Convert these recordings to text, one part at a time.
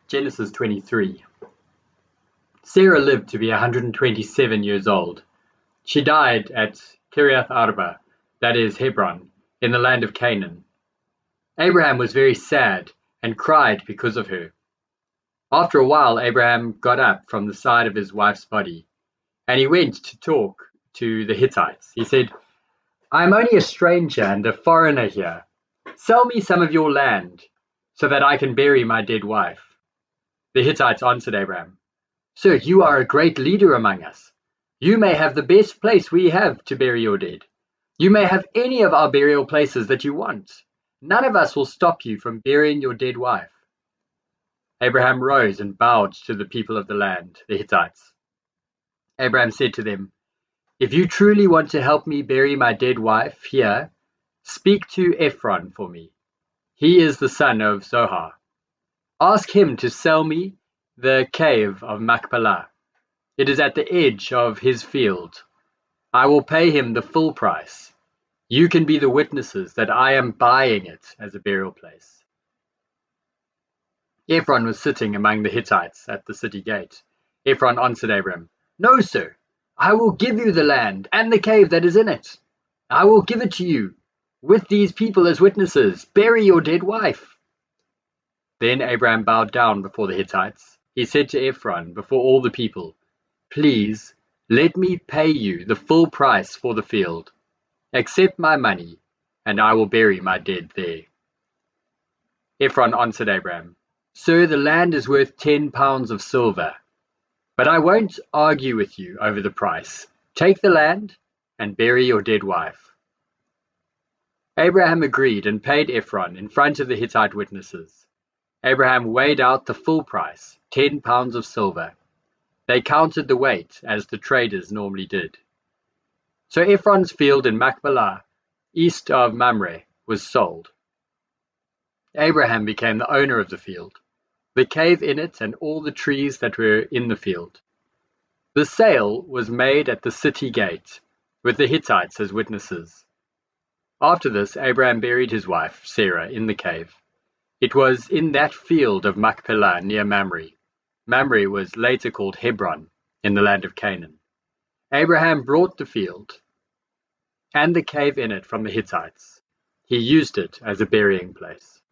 Genesis 23. Sarah lived to be 127 years old. She died at Kiriath Arba, that is Hebron, in the land of Canaan. Abraham was very sad and cried because of her. After a while, Abraham got up from the side of his wife's body, and he went to talk to the Hittites. He said, "I am only a stranger and a foreigner here. Sell me some of your land, so that I can bury my dead wife." The Hittites answered Abraham, "Sir, you are a great leader among us. You may have the best place we have to bury your dead. You may have any of our burial places that you want. None of us will stop you from burying your dead wife." Abraham rose and bowed to the people of the land, the Hittites. Abraham said to them, "If you truly want to help me bury my dead wife here, speak to Ephron for me. He is the son of Zohar. Ask him to sell me the cave of Machpelah. It is at the edge of his field. I will pay him the full price. You can be the witnesses that I am buying it as a burial place." Ephron was sitting among the Hittites at the city gate. Ephron answered Abraham, "No, sir, I will give you the land and the cave that is in it. I will give it to you, with these people as witnesses. Bury your dead wife." Then Abraham bowed down before the Hittites. He said to Ephron before all the people, "Please, let me pay you the full price for the field. Accept my money, and I will bury my dead there." Ephron answered Abraham, "Sir, the land is worth 10 pounds of silver. But I won't argue with you over the price. Take the land and bury your dead wife." Abraham agreed and paid Ephron in front of the Hittite witnesses. Abraham weighed out the full price, 10 pounds of silver. They counted the weight as the traders normally did. So Ephron's field in Machpelah, east of Mamre, was sold. Abraham became the owner of the field, the cave in it and all the trees that were in the field. The sale was made at the city gate, with the Hittites as witnesses. After this, Abraham buried his wife, Sarah, in the cave. It was in that field of Machpelah near Mamre. Mamre was later called Hebron, in the land of Canaan. Abraham brought the field and the cave in it from the Hittites. He used it as a burying place.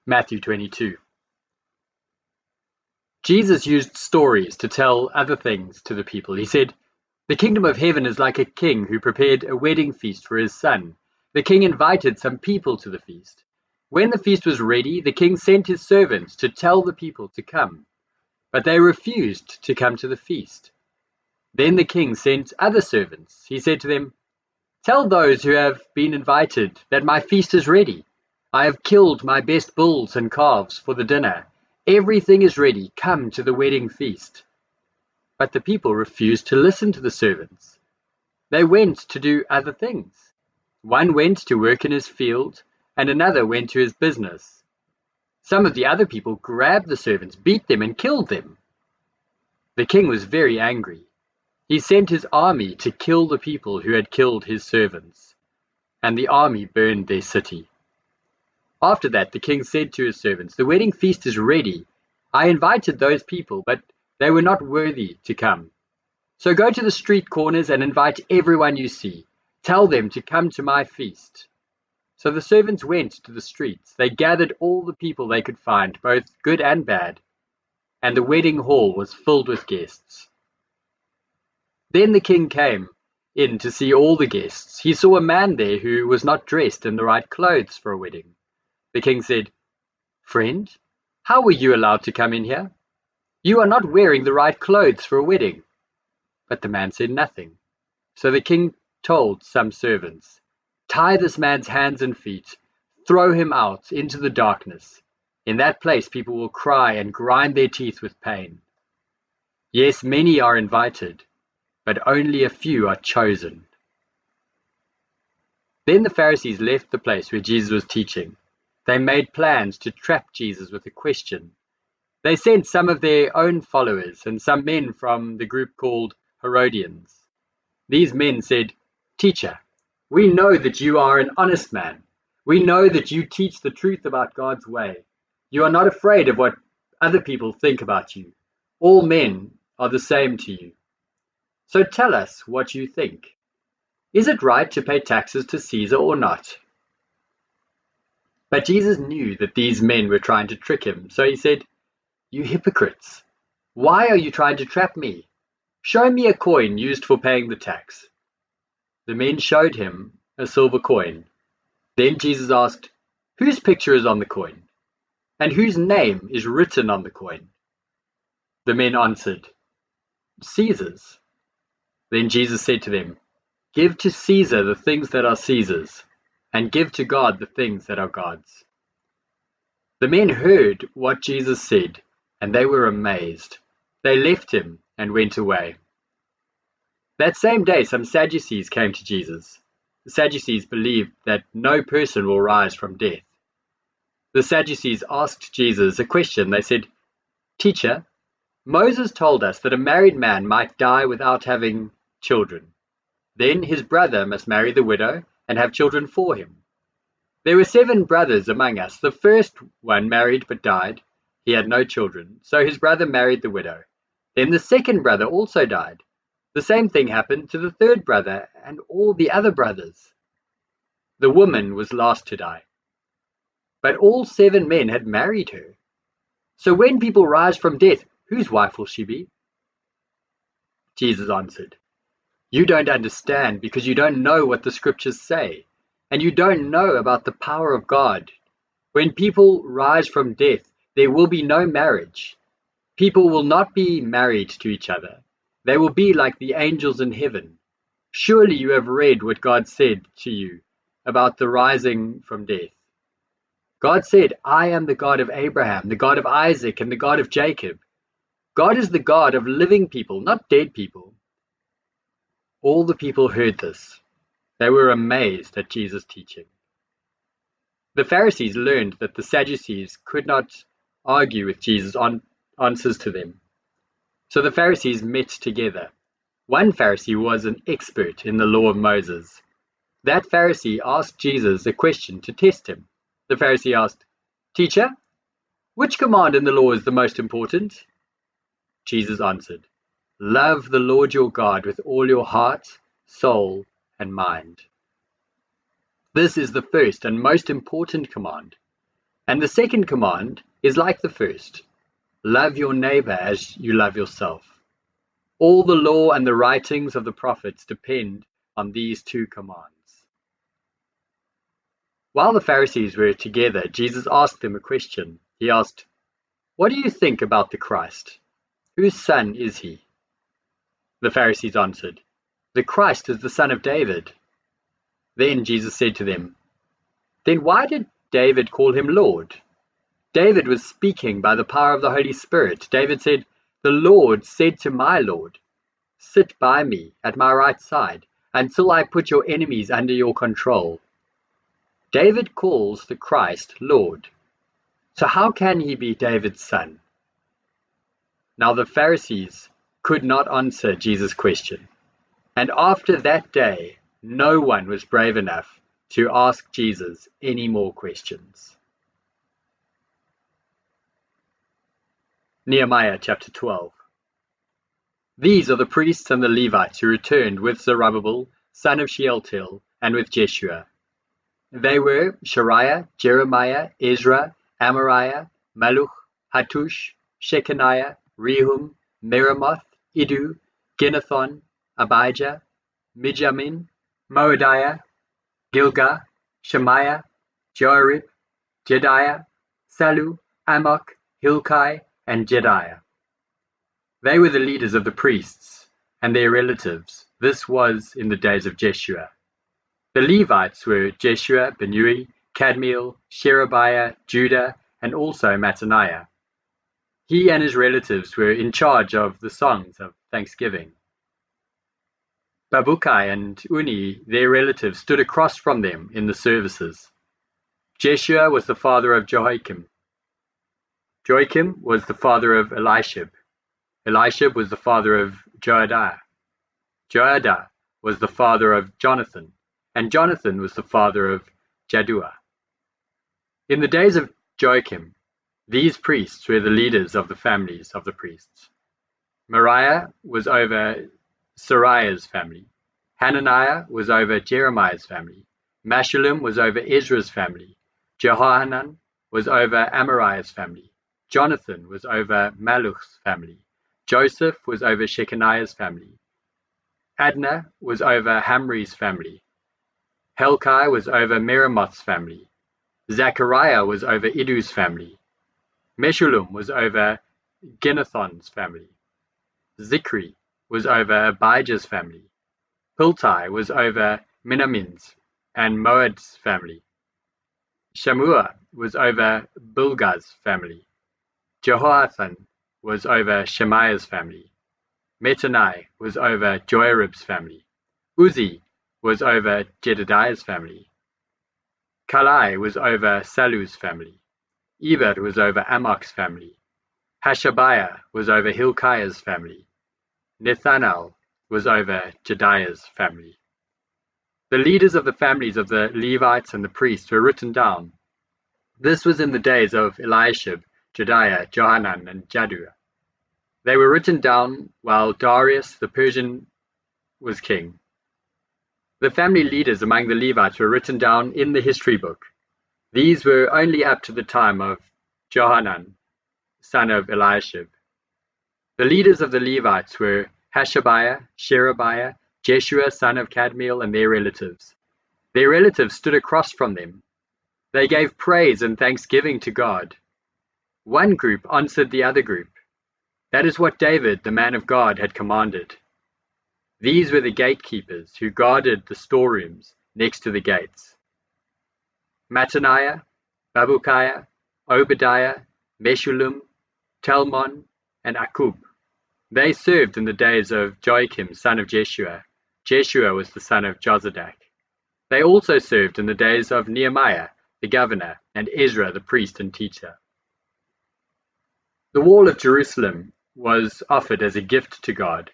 Matthew 22. Jesus used stories to tell other things to the people. He said, "The kingdom of heaven is like a king who prepared a wedding feast for his son. The king invited some people to the feast. When the feast was ready, the king sent his servants to tell the people to come, but they refused to come to the feast. Then the king sent other servants. He said to them, 'Tell those who have been invited that my feast is ready. I have killed my best bulls and calves for the dinner. Everything is ready. Come to the wedding feast.' But the people refused to listen to the servants. They went to do other things. One went to work in his field, and another went to his business. Some of the other people grabbed the servants, beat them, and killed them. The king was very angry. He sent his army to kill the people who had killed his servants, and the army burned their city. After that, the king said to his servants, 'The wedding feast is ready. I invited those people, but they were not worthy to come. So go to the street corners and invite everyone you see. Tell them to come to my feast.' So the servants went to the streets. They gathered all the people they could find, both good and bad, and the wedding hall was filled with guests. Then the king came in to see all the guests. He saw a man there who was not dressed in the right clothes for a wedding. The king said, 'Friend, how were you allowed to come in here? You are not wearing the right clothes for a wedding.' But the man said nothing. So the king told some servants, 'Tie this man's hands and feet, throw him out into the darkness. In that place people will cry and grind their teeth with pain. Yes, many are invited, but only a few are chosen.' Then the Pharisees left the place where Jesus was teaching. They made plans to trap Jesus with a question. They sent some of their own followers and some men from the group called Herodians. These men said, 'Teacher, we know that you are an honest man. We know that you teach the truth about God's way. You are not afraid of what other people think about you. All men are the same to you. So tell us what you think. Is it right to pay taxes to Caesar or not?" But Jesus knew that these men were trying to trick him, so he said, "You hypocrites! Why are you trying to trap me? Show me a coin used for paying the tax." The men showed him a silver coin. Then Jesus asked, "Whose picture is on the coin? And whose name is written on the coin?" The men answered, "Caesar's." Then Jesus said to them, "Give to Caesar the things that are Caesar's, and give to God the things that are God's." The men heard what Jesus said, and they were amazed. They left him and went away. That same day, some Sadducees came to Jesus. The Sadducees believed that no person will rise from death. The Sadducees asked Jesus a question. They said, "Teacher, Moses told us that a married man might die without having children. Then his brother must marry the widow and have children for him. There were 7 brothers among us. The first one married but died. He had no children, so his brother married the widow. Then the second brother also died. The same thing happened to the third brother and all the other brothers. The woman was last to die. But all 7 men had married her. So when people rise from death, whose wife will she be?" Jesus answered, "You don't understand because you don't know what the scriptures say, and you don't know about the power of God. When people rise from death, there will be no marriage. People will not be married to each other. They will be like the angels in heaven. Surely you have read what God said to you about the rising from death. God said, 'I am the God of Abraham, the God of Isaac, and the God of Jacob.' God is the God of living people, not dead people." All the people heard this. They were amazed at Jesus' teaching. The Pharisees learned that the Sadducees could not argue with Jesus' answers to them. So the Pharisees met together. One Pharisee was an expert in the law of Moses. That Pharisee asked Jesus a question to test him. The Pharisee asked, "Teacher, which command in the law is the most important?" Jesus answered, "Love the Lord your God with all your heart, soul, and mind. This is the first and most important command. And the second command is like the first. Love your neighbor as you love yourself. All the law and the writings of the prophets depend on these 2 commands." While the Pharisees were together, Jesus asked them a question. He asked, "What do you think about the Christ? Whose son is he?" The Pharisees answered, "The Christ is the son of David." Then Jesus said to them, "Then why did David call him Lord? David was speaking by the power of the Holy Spirit. David said, 'The Lord said to my Lord, sit by me at my right side until I put your enemies under your control.' David calls the Christ Lord. So how can he be David's son?" Now the Pharisees could not answer Jesus' question. And after that day, no one was brave enough to ask Jesus any more questions. Nehemiah chapter 12. These are the priests and the Levites who returned with Zerubbabel, son of Shealtiel, and with Jeshua. They were Shariah, Jeremiah, Ezra, Amariah, Maluch, Hattush, Shechaniah, Rehum, Meremoth, Iddu, Ginnethon, Abijah, Mijamin, Moadiah, Gilgah, Shemaiah, Joarib, Jediah, Salu, Amok, Hilkai, and Jediah. They were the leaders of the priests and their relatives. This was in the days of Jeshua. The Levites were Jeshua, Benui, Kadmiel, Sherebiah, Judah, and also Mattaniah. He and his relatives were in charge of the songs of thanksgiving. Babukai and Uni, their relatives, stood across from them in the services. Jeshua was the father of Joachim. Joachim was the father of Elishib. Elishib was the father of Joadah. Joadah was the father of Jonathan, and Jonathan was the father of Jaddua. In the days of Joachim, These priests were the leaders of the families of the priests. Moriah was over Sariah's family. Hananiah was over Jeremiah's family. Meshullam was over Ezra's family. Jehohanan was over Amariah's family. Jonathan was over Maluch's family. Joseph was over Shechaniah's family. Adnah was over Hamri's family. Helkai was over Meremoth's family. Zechariah was over Iddu's family. Meshullam was over Ginnathon's family. Zikri was over Abijah's family. Piltai was over Minamin's and Moad's family. Shammua was over Bilgah's family. Jehohanan was over Shemaiah's family. Metanai was over Joarib's family. Uzi was over Jedediah's family. Kalai was over Salu's family. Eber was over Amok's family. Hashabiah was over Hilkiah's family. Nethanel was over Jediah's family. The leaders of the families of the Levites and the priests were written down. This was in the days of Eliashib, Jediah, Johanan, and Jaddua. They were written down while Darius the Persian was king. The family leaders among the Levites were written down in the history book. These were only up to the time of Johanan, son of Eliashib. The leaders of the Levites were Hashabiah, Sherebiah, Jeshua, son of Kadmiel, and their relatives. Their relatives stood across from them. They gave praise and thanksgiving to God. One group answered the other group. That is what David, the man of God, had commanded. These were the gatekeepers who guarded the storerooms next to the gates. Mattaniah, Babukiah, Obadiah, Meshullam, Talmon, and Akub. They served in the days of Joachim, son of Jeshua. Jeshua was the son of Jozadak. They also served in the days of Nehemiah, the governor, and Ezra, the priest and teacher. The wall of Jerusalem was offered as a gift to God.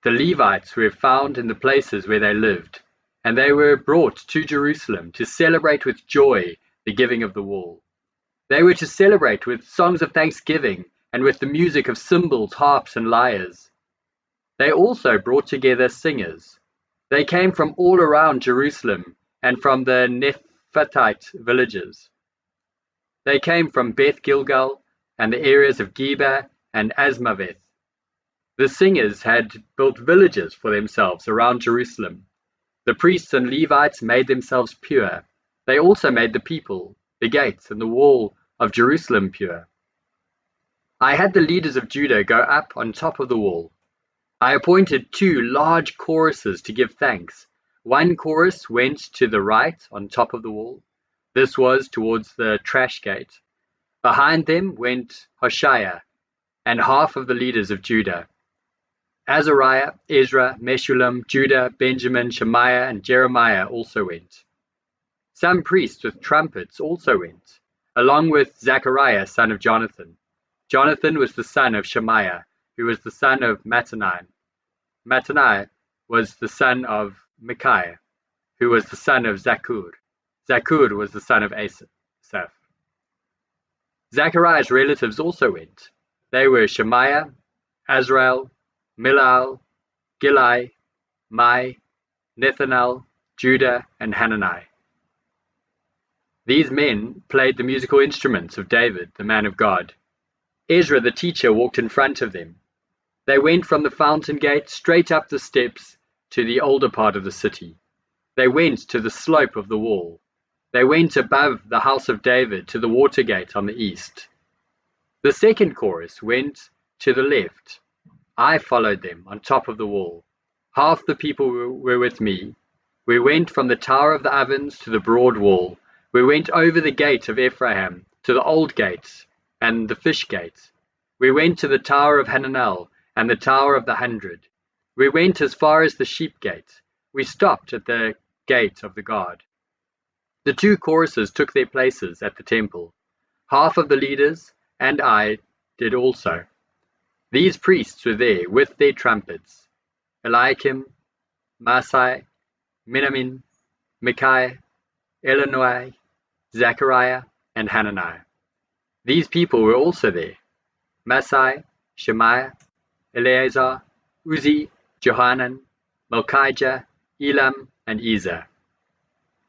The Levites were found in the places where they lived, and they were brought to Jerusalem to celebrate with joy the giving of the wall. They were to celebrate with songs of thanksgiving and with the music of cymbals, harps, and lyres. They also brought together singers. They came from all around Jerusalem and from the Nephatite villages. They came from Beth Gilgal and the areas of Geba and Asmaveth. The singers had built villages for themselves around Jerusalem. The priests and Levites made themselves pure. They also made the people, the gates, and the wall of Jerusalem pure. I had the leaders of Judah go up on top of the wall. I appointed 2 large choruses to give thanks. One chorus went to the right on top of the wall. This was towards the trash gate. Behind them went Hoshea and half of the leaders of Judah. Azariah, Ezra, Meshullam, Judah, Benjamin, Shemaiah, and Jeremiah also went. Some priests with trumpets also went, along with Zechariah, son of Jonathan. Jonathan was the son of Shemaiah, who was the son of Mattaniah. Mattaniah was the son of Micaiah, who was the son of Zakur. Zakur was the son of Asaph. Zechariah's relatives also went. They were Shemaiah, Azrael, Milael, Gilai, Mai, Nethanel, Judah, and Hanani. These men played the musical instruments of David, the man of God. Ezra the teacher walked in front of them. They went from the fountain gate straight up the steps to the older part of the city. They went to the slope of the wall. They went above the house of David to the water gate on the east. The second chorus went to the left. I followed them on top of the wall. Half the people were with me. We went from the Tower of the Ovens to the broad wall. We went over the gate of Ephraim to the old gate and the fish gate. We went to the Tower of Hananel and the Tower of the 100. We went as far as the sheep gate. We stopped at the gate of the guard. The 2 choruses took their places at the temple. Half of the leaders and I did also. These priests were there with their trumpets: Eliakim, Masai, Minamin, Micaiah, Elonai, Zechariah, and Hananiah. These people were also there: Masai, Shemaiah, Eleazar, Uzi, Johanan, Malchijah, Elam, and Ezer.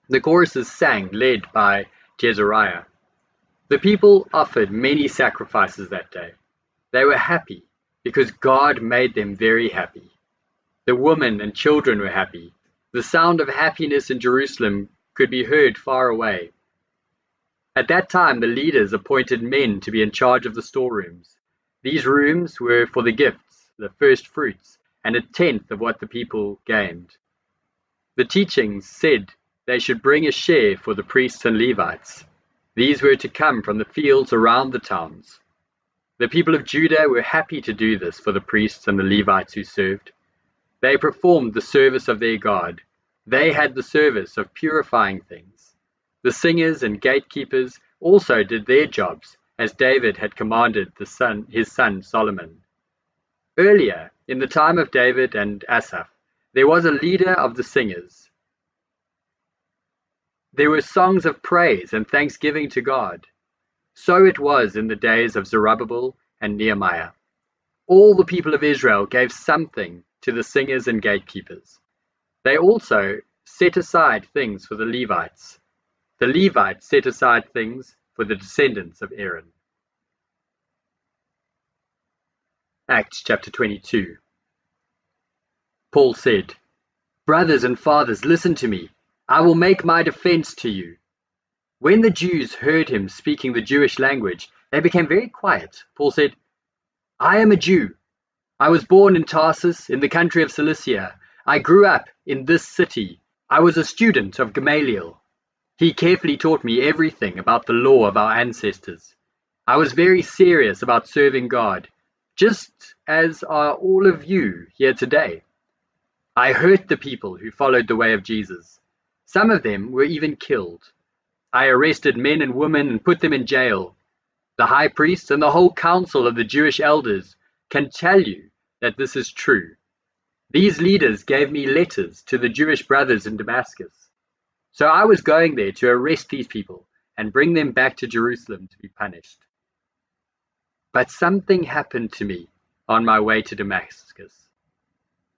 The choruses sang, led by Jezariah. The people offered many sacrifices that day. They were happy because God made them very happy. The women and children were happy. The sound of happiness in Jerusalem could be heard far away. At that time, the leaders appointed men to be in charge of the storerooms. These rooms were for the gifts, the first fruits, and a tenth of what the people gained. The teachings said they should bring a share for the priests and Levites. These were to come from the fields around the towns. The people of Judah were happy to do this for the priests and the Levites who served. They performed the service of their God. They had the service of purifying things. The singers and gatekeepers also did their jobs, as David had commanded his son Solomon. Earlier, in the time of David and Asaph, there was a leader of the singers. There were songs of praise and thanksgiving to God. So it was in the days of Zerubbabel and Nehemiah. All the people of Israel gave something to the singers and gatekeepers. They also set aside things for the Levites. The Levites set aside things for the descendants of Aaron. Acts chapter 22. Paul said, "Brothers and fathers, listen to me. I will make my defense to you." When the Jews heard him speaking the Jewish language, they became very quiet. Paul said, "I am a Jew. I was born in Tarsus, in the country of Cilicia. I grew up in this city. I was a student of Gamaliel. He carefully taught me everything about the law of our ancestors. I was very serious about serving God, just as are all of you here today. I hurt the people who followed the way of Jesus. Some of them were even killed. I arrested men and women and put them in jail. The high priests and the whole council of the Jewish elders can tell you that this is true. These leaders gave me letters to the Jewish brothers in Damascus. So I was going there to arrest these people and bring them back to Jerusalem to be punished. But something happened to me on my way to Damascus.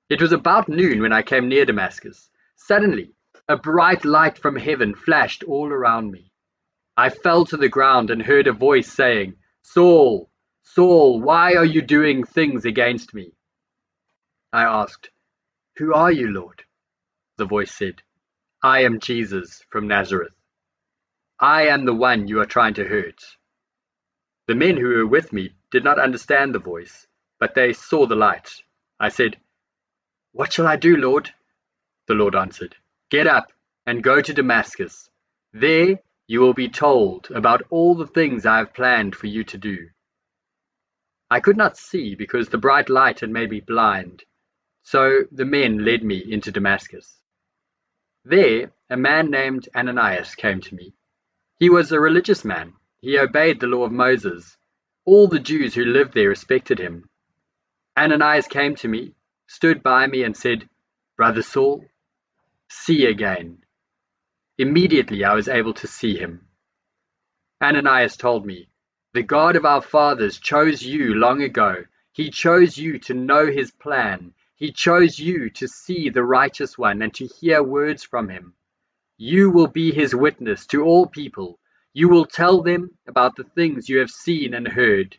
It was about noon when I came near Damascus. Suddenly, a bright light from heaven flashed all around me. I fell to the ground and heard a voice saying, "Saul, Saul, why are you doing things against me?" I asked, "Who are you, Lord?" The voice said, "I am Jesus from Nazareth. I am the one you are trying to hurt." The men who were with me did not understand the voice, but they saw the light. I said, "What shall I do, Lord?" The Lord answered, "Get up and go to Damascus. There you will be told about all the things I have planned for you to do." I could not see because the bright light had made me blind, so the men led me into Damascus. There, a man named Ananias came to me. He was a religious man. He obeyed the law of Moses. All the Jews who lived there respected him. Ananias came to me, stood by me, and said, "Brother Saul, see again." Immediately I was able to see him. Ananias told me, "The God of our fathers chose you long ago. He chose you to know his plan. He chose you to see the righteous one and to hear words from him. You will be his witness to all people. You will tell them about the things you have seen and heard.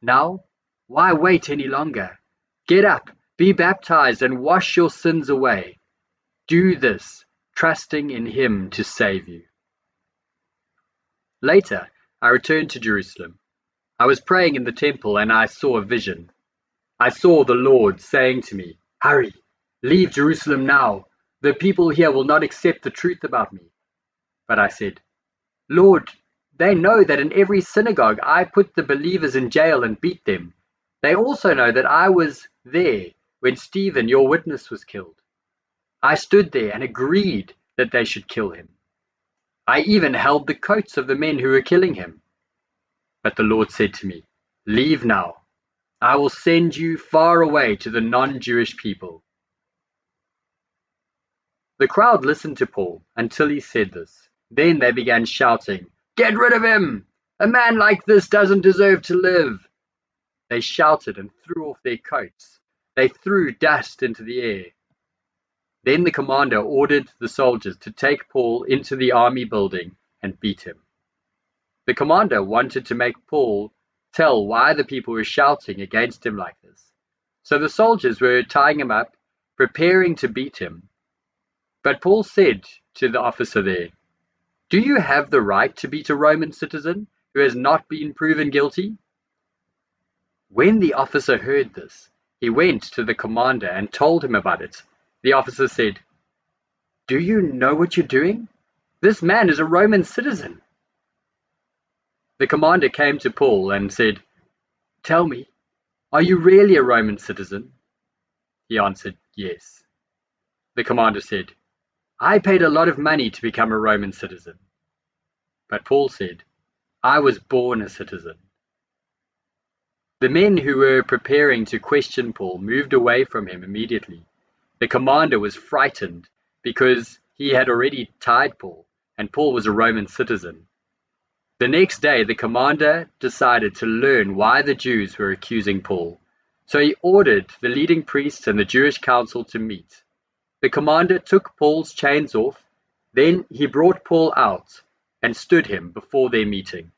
Now, why wait any longer? Get up, be baptized, and wash your sins away. Do this, trusting in him to save you." Later, I returned to Jerusalem. I was praying in the temple and I saw a vision. I saw the Lord saying to me, "Hurry, leave Jerusalem now. The people here will not accept the truth about me." But I said, "Lord, they know that in every synagogue I put the believers in jail and beat them. They also know that I was there when Stephen, your witness, was killed. I stood there and agreed that they should kill him. I even held the coats of the men who were killing him." But the Lord said to me, "Leave now. I will send you far away to the non-Jewish people." The crowd listened to Paul until he said this. Then they began shouting, "Get rid of him! "A man like this doesn't deserve to live." They shouted and threw off their coats. They threw dust into the air. Then the commander ordered the soldiers to take Paul into the army building and beat him. The commander wanted to make Paul tell why the people were shouting against him like this. So the soldiers were tying him up, preparing to beat him. But Paul said to the officer there, "Do you have the right to beat a Roman citizen who has not been proven guilty?" When the officer heard this, he went to the commander and told him about it. The officer said, "Do you know what you're doing? This man is a Roman citizen." The commander came to Paul and said, "Tell me, are you really a Roman citizen?" He answered, "Yes." The commander said, "I paid a lot of money to become a Roman citizen." But Paul said, "I was born a citizen." The men who were preparing to question Paul moved away from him immediately. The commander was frightened because he had already tied Paul, and Paul was a Roman citizen. The next day, the commander decided to learn why the Jews were accusing Paul. So he ordered the leading priests and the Jewish council to meet. The commander took Paul's chains off. Then he brought Paul out and stood him before their meeting.